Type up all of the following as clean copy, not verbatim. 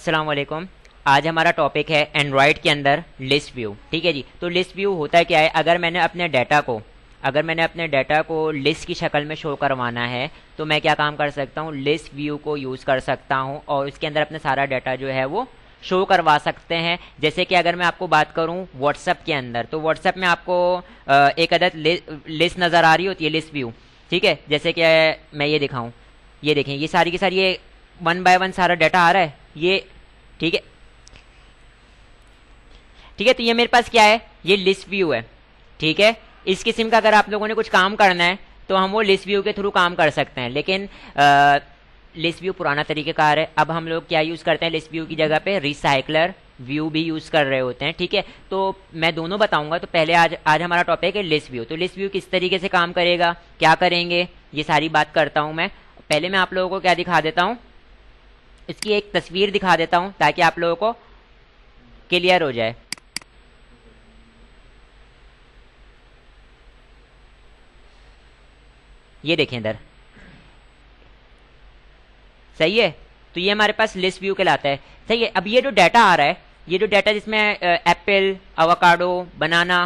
अस्सलाम वालेकुम। आज हमारा टॉपिक है एंड्रॉयड के अंदर लिस्ट व्यू। ठीक है जी। तो लिस्ट व्यू होता है क्या है, अगर मैंने अपने डाटा को लिस्ट की शक्ल में शो करवाना है तो मैं क्या काम कर सकता हूँ, लिस्ट व्यू को यूज़ कर सकता हूँ और उसके अंदर अपना सारा डाटा जो है वो शो करवा सकते हैं। जैसे कि अगर मैं आपको बात करूं व्हाट्सएप के अंदर, तो व्हाट्सएप में आपको एक अदद लिस्ट नज़र आ रही होती है, लिस्ट व्यू। ठीक है, जैसे कि मैं ये दिखाऊं, ये देखें, ये सारी की सारी ये वन बाय वन सारा डाटा आ रहा है ये। ठीक है, ठीक है। तो ये मेरे पास क्या है, ये लिस्ट व्यू है। ठीक है, इस किस्म का अगर आप लोगों ने कुछ काम करना है तो हम वो लिस्ट व्यू के थ्रू काम कर सकते हैं, लेकिन लिस्ट व्यू पुराना तरीक़ेकार है। अब हम लोग क्या यूज़ करते हैं, लिस्ट व्यू की जगह पे रिसाइकलर व्यू भी यूज़ कर रहे होते हैं। ठीक है, तो मैं दोनों बताऊंगा। तो पहले आज हमारा टॉपिक है लिस्ट व्यू। तो लिस्ट व्यू किस तरीके से काम करेगा, क्या करेंगे, ये सारी बात करता हूँ मैं। पहले मैं आप लोगों को क्या दिखा देता हूँ, इसकी एक तस्वीर दिखा देता हूँ ताकि आप लोगों को क्लियर हो जाए। ये देखें इधर, सही है। तो ये हमारे पास लिस्ट व्यू कहलाता है। सही है। अब ये जो डाटा आ रहा है, ये जो डाटा जिसमें एप्पल, अवाकाडो, बनाना,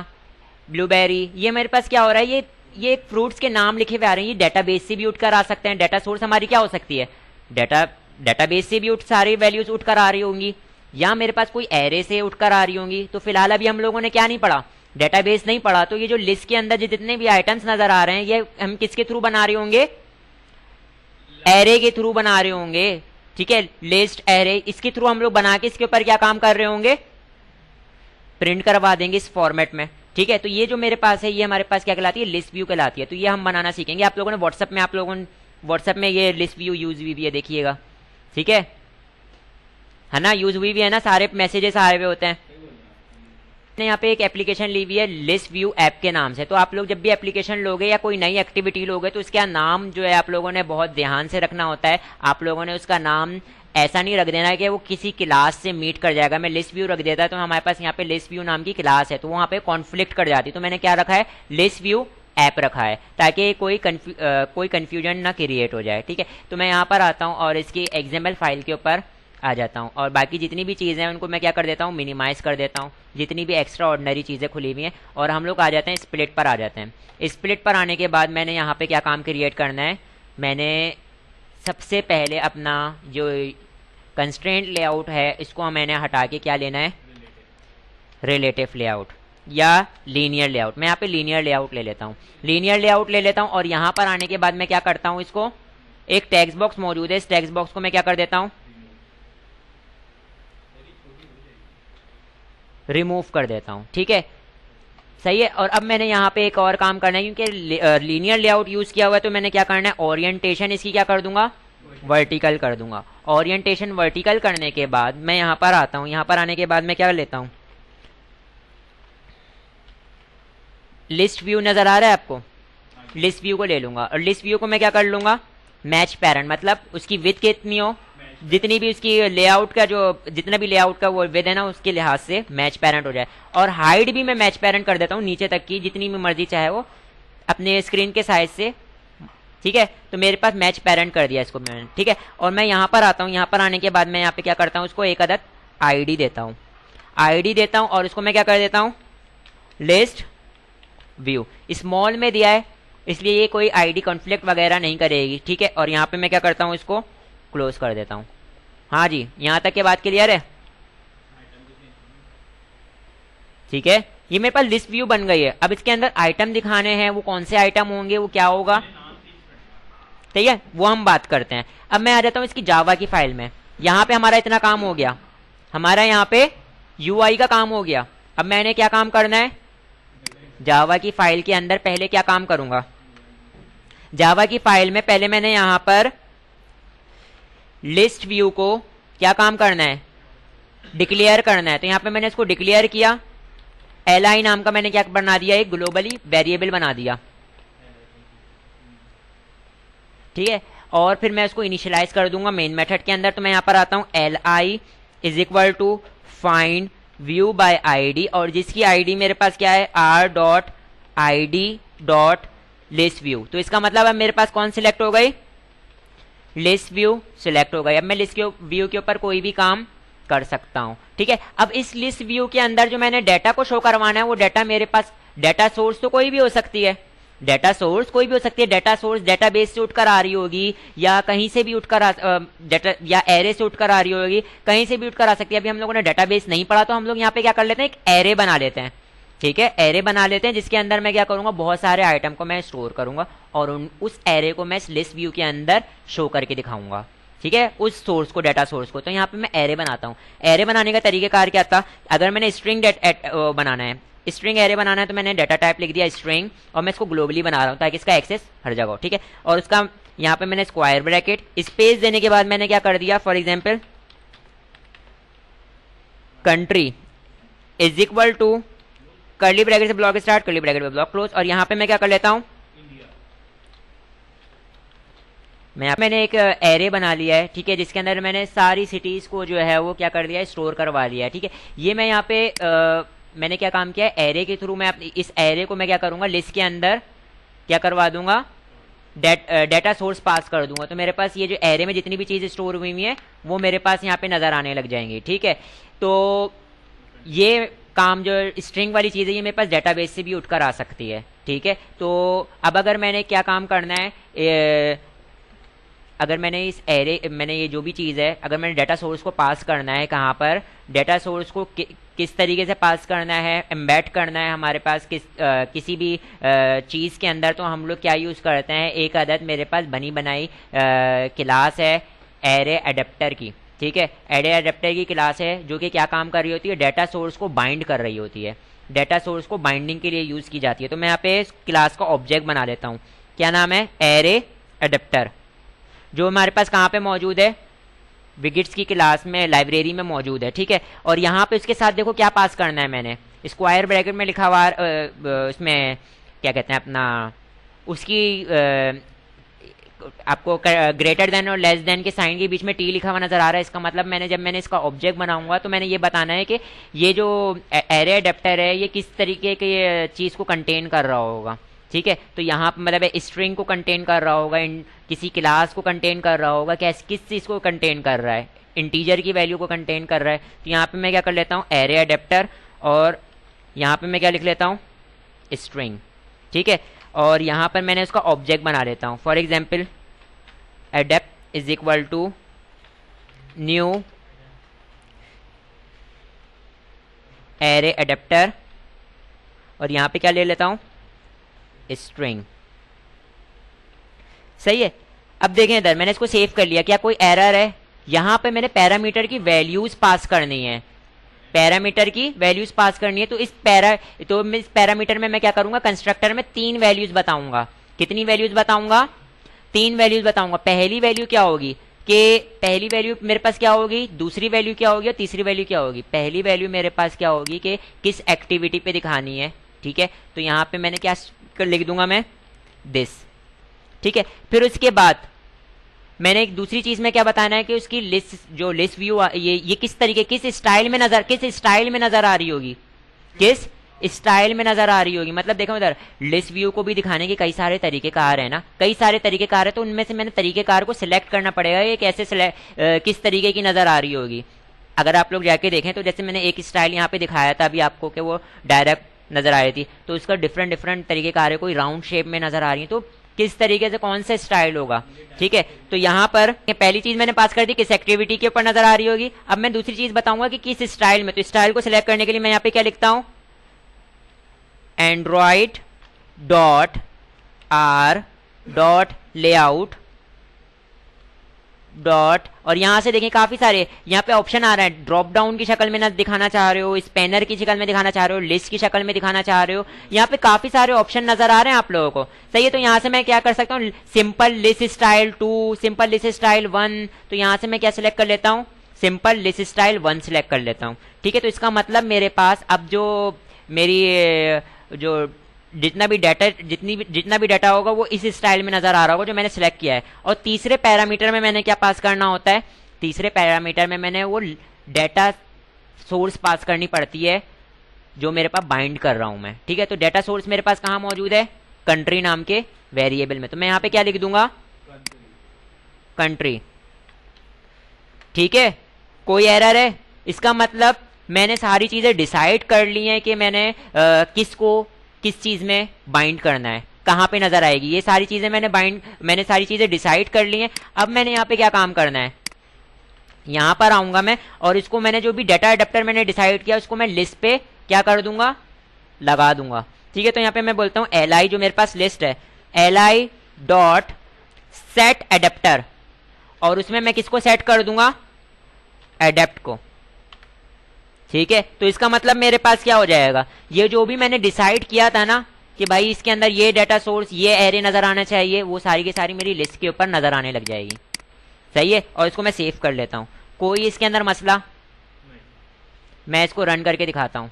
ब्लूबेरी, ये मेरे पास क्या हो रहा है, ये फ्रूट्स के नाम लिखे हुए आ रहे हैं। ये डाटाबेस से भी उठकर आ सकते हैं। डाटा सोर्स हमारी क्या हो सकती है, डाटाबेस से भी सारी वैल्यूज उठकर आ रही होंगी, या मेरे पास कोई एरे से उठकर आ रही होंगी। तो फिलहाल अभी हम लोगों ने क्या नहीं पढ़ा, डाटाबेस नहीं पढ़ा। तो ये जो लिस्ट के अंदर जितने भी आइटम्स नजर आ रहे हैं, ये हम किसके थ्रू बना रहे होंगे, एरे के थ्रू बना रहे होंगे। ठीक है, लिस्ट एरे, इसके थ्रू हम लोग बना के इसके ऊपर क्या काम कर रहे होंगे, प्रिंट करवा देंगे इस फॉर्मेट में। ठीक है, तो ये जो मेरे पास है, ये हमारे पास क्या कहलाती है, लिस्ट व्यू कहलाती है। तो ये हम बनाना सीखेंगे। आप लोगों ने व्हाट्सएप में ये लिस्ट व्यू यूज हुई भी है, देखिएगा। ठीक है ना, यूज हुई भी है ना, सारे मैसेजेस आए हुए होते हैं। यहाँ पे एक एप्लीकेशन ली हुई है लिस्ट व्यू ऐप के नाम से। तो आप लोग जब भी एप्लीकेशन लोगे या कोई नई एक्टिविटी लोगे तो इसका नाम जो है आप लोगों ने बहुत ध्यान से रखना होता है। आप लोगों ने उसका नाम ऐसा नहीं रख देना है कि वो किसी क्लास से मीट कर जाएगा। मैं लिस्ट व्यू रख देता है तो हमारे पास यहाँ पे लिस्ट व्यू नाम की क्लास है, तो वहाँ पे कॉन्फ्लिक्ट कर जाती। तो मैंने क्या रखा है, लिस्ट व्यू ऐप रखा है, ताकि कोई कंफ्यूजन ना क्रिएट हो जाए। ठीक है, तो मैं यहाँ पर आता हूँ और इसकी XML फाइल के ऊपर आ जाता हूँ और बाकी जितनी भी चीज़ें हैं उनको मैं क्या कर देता हूँ, मिनिमाइज़ कर देता हूँ, जितनी भी एक्स्ट्रा ऑर्डिनरी चीज़ें खुली हुई हैं। और हम लोग आ जाते हैं स्प्लिट पर, आ जाते हैं। स्प्लिट पर आने के बाद मैंने यहाँ पे क्या काम क्रिएट करना है, मैंने सबसे पहले अपना जो कंस्ट्रेंट लेआउट है इसको मैंने हटा के क्या लेना है, रिलेटिव लेआउट या लीनियर लेआउट। मैं यहाँ पे लीनियर लेआउट ले लेता हूँ, लीनियर लेआउट ले लेता हूँ। और यहाँ पर आने के बाद मैं क्या करता हूँ, इसको एक टेक्स्ट बॉक्स मौजूद है, इस टेक्स्ट बॉक्स को मैं क्या कर देता हूँ, रिमूव कर देता हूं। ठीक है, सही है। और अब मैंने यहाँ पे एक और काम करना है, क्योंकि लीनियर लेआउट यूज किया हुआ है तो मैंने क्या करना है, ओरिएंटेशन इसकी क्या कर दूंगा, वर्टिकल कर दूंगा। ओरिएंटेशन वर्टिकल करने के बाद मैं यहाँ पर आता हूँ। यहाँ पर आने के बाद मैं क्या लेता हूँ, लिस्ट व्यू नजर आ रहा है आपको, लिस्ट व्यू को ले लूंगा और लिस्ट व्यू को मैं क्या कर लूंगा, मैच पैरेंट, मतलब उसकी विड्थ कितनी हो, जितनी भी उसकी लेआउट का जो जितना भी लेआउट का वो विड्थ है ना, उसके लिहाज से मैच पैरेंट हो जाए। और हाइट भी मैं मैच पैरेंट कर देता हूँ नीचे तक की, जितनी भी मर्जी चाहे वो अपने स्क्रीन के साइज से। ठीक है, तो मेरे पास मैच पैरेंट कर दिया इसको मैंने। ठीक है, और मैं यहाँ पर आता हूँ। यहाँ पर आने के बाद मैं यहाँ पे क्या करता हूँ, उसको एक अदद ID देता हूँ, ID देता हूँ और उसको मैं क्या कर देता हूँ, लिस्ट व्यू स्मॉल में दिया है, इसलिए ये कोई ID कॉन्फ्लिक्ट वगैरह नहीं करेगी। ठीक है, और यहाँ पे मैं क्या करता हूँ, इसको क्लोज कर देता हूँ। हाँ जी, यहाँ तक की बात क्लियर है। ठीक है, ये मेरे पास लिस्ट व्यू बन गई है। अब इसके अंदर आइटम दिखाने हैं, वो कौन से आइटम होंगे, वो क्या होगा, ठीक है, वो हम बात करते हैं। अब मैं आ जाता हूँ इसकी जावा की फाइल में। यहाँ पे हमारा इतना काम हो गया, हमारा यहाँ पे UI का काम हो गया। अब मैंने क्या काम करना है, जावा की फाइल के अंदर पहले क्या काम करूंगा, जावा की फाइल में पहले मैंने यहाँ पर लिस्ट व्यू को क्या काम करना है, डिक्लेयर करना है। तो यहाँ पे मैंने इसको डिक्लेयर किया, li नाम का मैंने क्या बना दिया, एक ग्लोबली वेरिएबल बना दिया। ठीक है, और फिर मैं इसको इनिशियलाइज कर दूंगा मेन मेथड के अंदर। तो मैं यहाँ पर आता हूँ li is equal to find view by ID, और जिसकी ID मेरे पास क्या है, r.id.list व्यू। तो इसका मतलब अब मेरे पास कौन सिलेक्ट हो गई, लिस्ट व्यू सिलेक्ट हो गई। अब मैं लिस्ट व्यू के ऊपर कोई भी काम कर सकता हूं। ठीक है, अब इस लिस्ट व्यू के अंदर जो मैंने डाटा को शो करवाना है वो डाटा मेरे पास, डाटा सोर्स तो कोई भी हो सकती है, डाटा सोर्स कोई भी हो सकती है, डाटा सोर्स डेटाबेस से उठकर आ रही होगी या कहीं से भी उठकर डाटा या एरे से उठकर आ रही होगी, कहीं से भी उठकर आ सकती है। अभी हम लोगों ने डाटाबेस नहीं पढ़ा तो हम लोग यहाँ पे क्या कर लेते हैं, एक एरे बना लेते हैं। ठीक है, एरे बना लेते हैं जिसके अंदर मैं क्या करूंगा, बहुत सारे आइटम को मैं स्टोर करूंगा और उस एरे को मैं इस लिस्ट व्यू के अंदर शो करके दिखाऊंगा। ठीक है, उस सोर्स को, डाटा सोर्स को। तो यहाँ पे मैं एरे बनाता हूँ। एरे बनाने का तरीकेकार क्या था, अगर मैंने स्ट्रिंग बनाना है, स्ट्रिंग एरे बनाना है, तो मैंने डाटा टाइप लिख दिया स्ट्रिंग और मैं इसको ग्लोबली बना रहा हूँ ताकि इसका एक्सेस हर जगह हो। ठीक है, और उसका यहाँ पे मैंने स्क्वायर ब्रैकेट स्पेस देने के बाद मैंने क्या कर दिया, for example country is equal to curly bracket से ब्लॉक स्टार्ट, कर्ली ब्रैकेट में ब्लॉक क्लोज, और यहाँ पे मैं क्या कर लेता हूँ, मैंने एक एरे बना लिया है। ठीक है, जिसके अंदर मैंने सारी सिटीज को जो है वो क्या कर दिया है, स्टोर करवा लिया है। ठीक है, ये मैं यहाँ पे मैंने क्या काम किया है, एरे के थ्रू मैं इस एरे को मैं क्या करूंगा, लिस्ट के अंदर क्या करवा दूंगा, डाटा सोर्स पास कर दूंगा। तो मेरे पास ये जो एरे में जितनी भी चीज़ स्टोर हुई है वो मेरे पास यहाँ पे नजर आने लग जाएंगी। ठीक है, तो ये काम जो स्ट्रिंग वाली चीज़ है ये मेरे पास डेटाबेस से भी उठकर आ सकती है। ठीक है, तो अब अगर मैंने क्या काम करना है, अगर मैंने इस एरे, मैंने ये जो भी चीज़ है, अगर मैंने डाटा सोर्स को पास करना है, कहाँ पर डाटा सोर्स को किस तरीके से पास करना है, एम्बेड करना है हमारे पास किसी भी चीज़ के अंदर, तो हम लोग क्या यूज़ करते हैं, एक आदत मेरे पास बनी बनाई क्लास है एरे एडेप्टर की। ठीक है, एरे एडेप्टर की क्लास है जो कि क्या काम कर रही होती है, डाटा सोर्स को बाइंड कर रही होती है, डाटा सोर्स को बाइंडिंग के लिए यूज़ की जाती है। तो मैं यहाँ पे क्लास का ऑब्जेक्ट बना लेता हूँ, क्या नाम है, एरे एडेप्टर, जो हमारे पास कहाँ पे मौजूद है, विगिट्स की क्लास में, लाइब्रेरी में मौजूद है। ठीक है, और यहाँ पे उसके साथ देखो क्या पास करना है, मैंने स्क्वायर ब्रैकेट में लिखा हुआ, उसमें क्या कहते हैं अपना, उसकी आपको ग्रेटर देन और लेस देन के साइन के बीच में टी लिखा हुआ नजर आ रहा है। इसका मतलब मैंने जब मैंने इसका ऑब्जेक्ट बनाऊंगा तो मैंने ये बताना है कि ये जो एरे एडेप्टर है ये किस तरीके की चीज़ को कंटेन कर रहा होगा। ठीक है, तो यहाँ पर मतलब स्ट्रिंग को कंटेन कर रहा होगा, किसी क्लास को कंटेन कर रहा होगा, किस चीज़ को कंटेन कर रहा है, इंटीजर की वैल्यू को कंटेन कर रहा है। तो यहाँ पे मैं क्या कर लेता हूँ, एरे एडेप्टर, और यहाँ पे मैं क्या लिख लेता हूँ, स्ट्रिंग। ठीक है, और यहाँ पर मैंने उसका ऑब्जेक्ट बना लेता हूँ, for example adapt is equal to new array adapter, और यहाँ पे क्या ले लेता हूँ, स्ट्रिंग। सही है, अब देखें इधर मैंने इसको सेव कर लिया, क्या कोई एरर है, यहाँ पे मैंने पैरामीटर की वैल्यूज पास करनी है, पैरामीटर की वैल्यूज पास करनी है। तो इस पैरामीटर में मैं क्या करूंगा, कंस्ट्रक्टर में 3 वैल्यूज बताऊंगा। कितनी वैल्यूज बताऊंगा, 3 वैल्यूज बताऊंगा। पहली वैल्यू क्या होगी, कि पहली वैल्यू मेरे पास क्या होगी, दूसरी वैल्यू क्या होगी और तीसरी वैल्यू क्या होगी। पहली वैल्यू मेरे पास क्या होगी कि किस एक्टिविटी पे दिखानी है। ठीक है, तो यहाँ पे मैंने क्या लिख दूंगा, मैं दिस। ठीक है, फिर उसके बाद मैंने एक दूसरी चीज में क्या बताना है कि उसकी लिस्ट, जो लिस्ट व्यू ये किस तरीके, किस स्टाइल में नजर आ रही होगी, किस स्टाइल में नजर आ रही होगी। मतलब देखो इधर लिस्ट व्यू को भी दिखाने के कई सारे तरीकेकार है ना, कई सारे तरीकेकार है, तो उनमें से मैंने तरीकेकार को सिलेक्ट करना पड़ेगा, ये कैसे किस तरीके की नजर आ रही होगी। अगर आप लोग जाके देखें तो जैसे मैंने एक स्टाइल यहाँ पे दिखाया था अभी आपको कि वो डायरेक्ट नजर आ रही थी, तो उसका डिफरेंट तरीकेकार है, कोई राउंड शेप में नजर आ रही है, तो किस तरीके से कौन सा स्टाइल होगा। ठीक है, तो यहाँ पर पहली चीज मैंने पास कर दी, किस एक्टिविटी के ऊपर नजर आ रही होगी। अब मैं दूसरी चीज बताऊंगा कि किस स्टाइल में, तो स्टाइल को सिलेक्ट करने के लिए मैं यहाँ पे क्या लिखता हूं, Android dot R dot layout dot, और यहां से देखें काफी सारे यहाँ पे ऑप्शन आ रहा है, ड्रॉप डाउन की शक्ल में ना दिखाना चाह रहे हो, स्पैनर की शक्ल में दिखाना चाह रहे हो, लिस्ट की शक्ल में दिखाना चाह रहे हो, यहाँ पे काफी सारे ऑप्शन नजर आ रहे हैं आप लोगों को। सही है, तो यहाँ से मैं क्या कर सकता हूँ, simple list style 2, simple list style 1, तो यहाँ से मैं क्या सिलेक्ट कर लेता हूँ, सिंपल लिस्ट स्टाइल 1 सिलेक्ट कर लेता हूँ। ठीक है, तो इसका मतलब मेरे पास अब जो मेरी जो जितना भी डाटा होगा वो इस स्टाइल में नजर आ रहा होगा जो मैंने सिलेक्ट किया है। और तीसरे पैरामीटर में मैंने क्या पास करना होता है, तीसरे पैरामीटर में मैंने वो डाटा सोर्स पास करनी पड़ती है जो मेरे पास बाइंड कर रहा हूं मैं। ठीक है, तो डाटा सोर्स मेरे पास कहां मौजूद है, कंट्री नाम के वेरिएबल में, तो मैं यहां पे क्या लिख दूंगा, कंट्री। ठीक है, कोई एरर है, इसका मतलब मैंने सारी चीजें डिसाइड कर ली हैं कि मैंने किसको किस चीज में बाइंड करना है, कहाँ पे नजर आएगी, ये सारी चीजें मैंने सारी चीजें डिसाइड कर ली हैं। अब मैंने यहाँ पे क्या काम करना है, यहां पर आऊंगा मैं और इसको मैंने जो भी डाटा अडेप्टर मैंने डिसाइड किया उसको मैं लिस्ट पे क्या कर दूंगा, लगा दूंगा। ठीक है, तो यहाँ पे मैं बोलता हूँ li, जो मेरे पास लिस्ट है, li डॉट सेट एडेप्टर, और उसमें मैं किसको सेट कर दूंगा, एडेप्ट को। ठीक है, तो इसका मतलब मेरे पास क्या हो जाएगा, ये जो भी मैंने डिसाइड किया था ना कि भाई इसके अंदर ये डाटा सोर्स, ये एरे नजर आना चाहिए, वो सारी की सारी मेरी लिस्ट के ऊपर नजर आने लग जाएगी। सही है, और इसको मैं सेव कर लेता हूं। कोई इसके अंदर मसला, मैं इसको रन करके दिखाता हूं।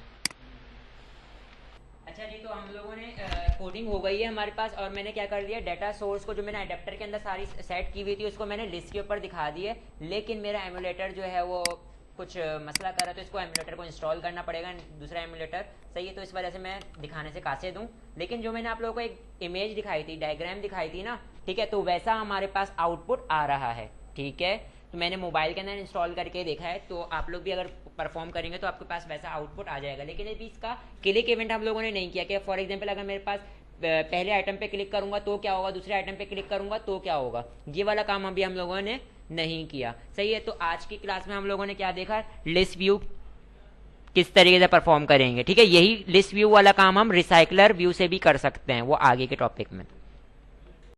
अच्छा जी, तो हम लोगों ने कोडिंग हो गई है हमारे पास, और मैंने क्या कर दिया, डाटा सोर्स को जो मैंने अडेप्टर के अंदर सारी सेट की हुई थी उसको मैंने लिस्ट के ऊपर दिखा दी है। लेकिन मेरा एमुलेटर जो है वो कुछ मसला कर रहा है, तो इसको एमुलेटर को इंस्टॉल करना पड़ेगा, दूसरा एमुलेटर। सही है, तो इस वजह से मैं दिखाने से कासे दूं। लेकिन जो मैंने आप लोगों को एक इमेज दिखाई थी, डायग्राम दिखाई थी ना, ठीक है, तो वैसा हमारे पास आउटपुट आ रहा है। ठीक है, तो मैंने मोबाइल के अंदर इंस्टॉल करके देखा है, तो आप लोग भी अगर परफॉर्म करेंगे तो आपके पास वैसा आउटपुट आ जाएगा। लेकिन अभी इसका क्लिक इवेंट हम लोगों ने नहीं किया कि फॉर एग्जांपल अगर मेरे पास पहले आइटम पे क्लिक करूंगा तो क्या होगा, दूसरे आइटम पे क्लिक करूंगा तो क्या होगा, ये वाला काम अभी हम लोगों ने नहीं किया। सही है, तो आज की क्लास में हम लोगों ने क्या देखा, लिस्ट व्यू किस तरीके से परफॉर्म करेंगे। ठीक है, यही लिस्ट व्यू वाला काम हम रिसाइकलर व्यू से भी कर सकते हैं, वो आगे के टॉपिक में।